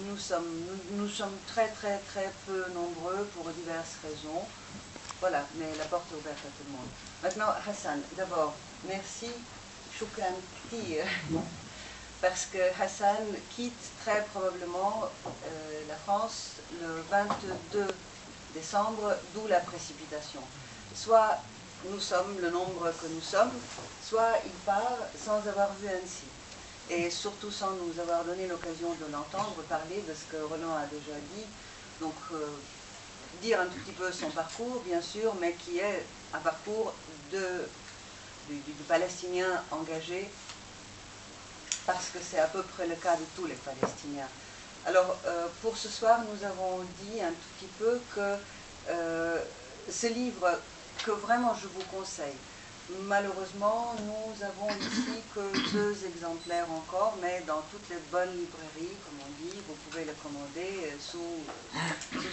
nous sommes très peu nombreux pour diverses raisons. Voilà, mais la porte est ouverte à tout le monde. Maintenant, Hassan, d'abord, merci, shukran kthir, parce que Hassan quitte très probablement la France le 22 décembre, d'où la précipitation. Soit nous sommes le nombre que nous sommes, soit il part sans avoir vu Annecy. Et surtout sans nous avoir donné l'occasion de l'entendre parler de ce que Roland a déjà dit. Donc, dire un tout petit peu son parcours, bien sûr, mais qui est un parcours du Palestinien engagé, parce que c'est à peu près le cas de tous les Palestiniens. Alors, pour ce soir, nous avons dit un tout petit peu que ce livre, que vraiment je vous conseille, malheureusement, nous avons ici que 2 exemplaires encore, mais dans toutes les bonnes librairies, comme on dit, vous pouvez les commander, sous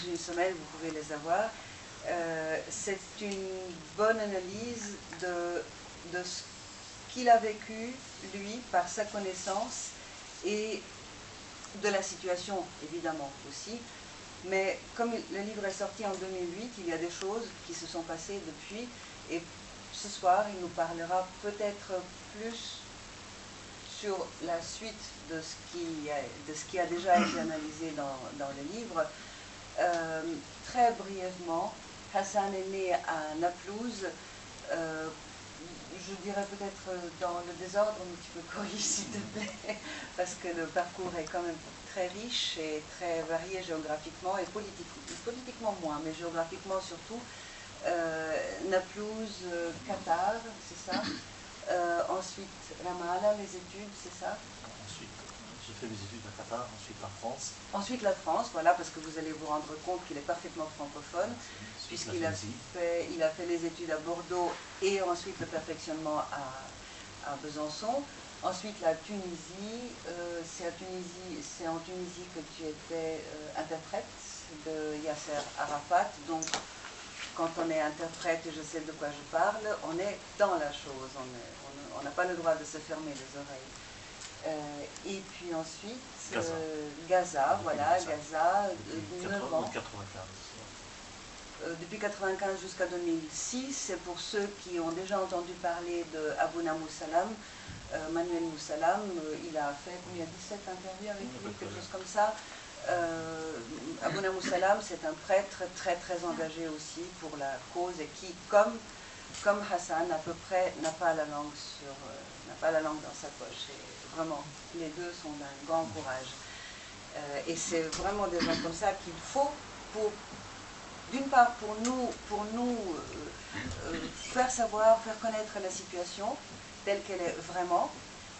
une semaine, vous pouvez les avoir. C'est une bonne analyse de ce qu'il a vécu, lui, par sa connaissance, et de la situation, évidemment, aussi. Mais comme le livre est sorti en 2008, il y a des choses qui se sont passées depuis, et ce soir, il nous parlera peut-être plus sur la suite de ce qui a déjà été analysé dans le livre. Très brièvement, Hassan est né à Naplouse. Je dirais peut-être dans le désordre, mais tu me corriges s'il te plaît, parce que le parcours est quand même très riche et très varié géographiquement et politiquement moins, mais géographiquement surtout. Naplouse, Qatar, c'est ça. Ensuite, Ramallah, les études, c'est ça. Ensuite, j'ai fait mes études à Qatar, ensuite la France. Ensuite la France, voilà, parce que vous allez vous rendre compte qu'il est parfaitement francophone, puisqu'il a fait les études à Bordeaux et ensuite le perfectionnement à Besançon. Ensuite la Tunisie, c'est en Tunisie que tu étais interprète de Yasser Arafat, donc quand on est interprète, et je sais de quoi je parle, on est dans la chose, on n'a pas le droit de se fermer les oreilles. Et puis ensuite, Gaza, voilà, Gaza, 9 ans. 95. Depuis 1995 jusqu'à 2006, c'est pour ceux qui ont déjà entendu parler de Abouna Moussalam, Manuel Moussalam, il a fait, il y a 17 interviews avec lui, quelque chose comme ça. Abouna Moussalam, c'est un prêtre très engagé aussi pour la cause et qui, comme Hassan, à peu près n'a pas la langue dans sa poche. Et vraiment, les deux sont d'un grand courage. Et c'est vraiment des gens comme ça qu'il faut d'une part pour nous faire savoir, faire connaître la situation telle qu'elle est vraiment.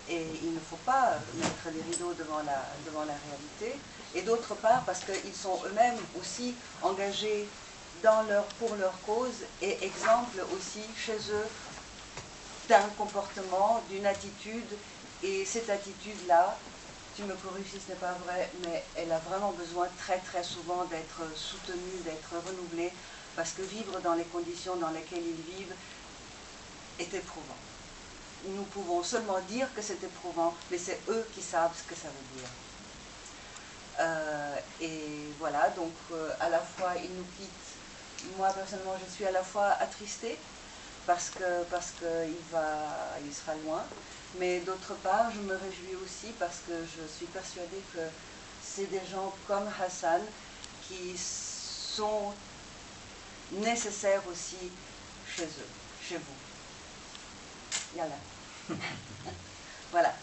Et il ne faut pas mettre des rideaux devant la réalité. Et d'autre part, parce qu'ils sont eux-mêmes aussi engagés pour leur cause et exemple aussi chez eux d'un comportement, d'une attitude. Et cette attitude-là, tu me corriges si ce n'est pas vrai, mais elle a vraiment besoin très souvent d'être soutenue, d'être renouvelée, parce que vivre dans les conditions dans lesquelles ils vivent est éprouvant. Nous pouvons seulement dire que c'est éprouvant, mais c'est eux qui savent ce que ça veut dire. Et voilà, donc à la fois ils nous quittent. Moi personnellement, je suis à la fois attristée parce qu'il sera loin, mais d'autre part, je me réjouis aussi parce que je suis persuadée que c'est des gens comme Hassan qui sont nécessaires aussi chez eux, chez vous. Yalla. Voilà.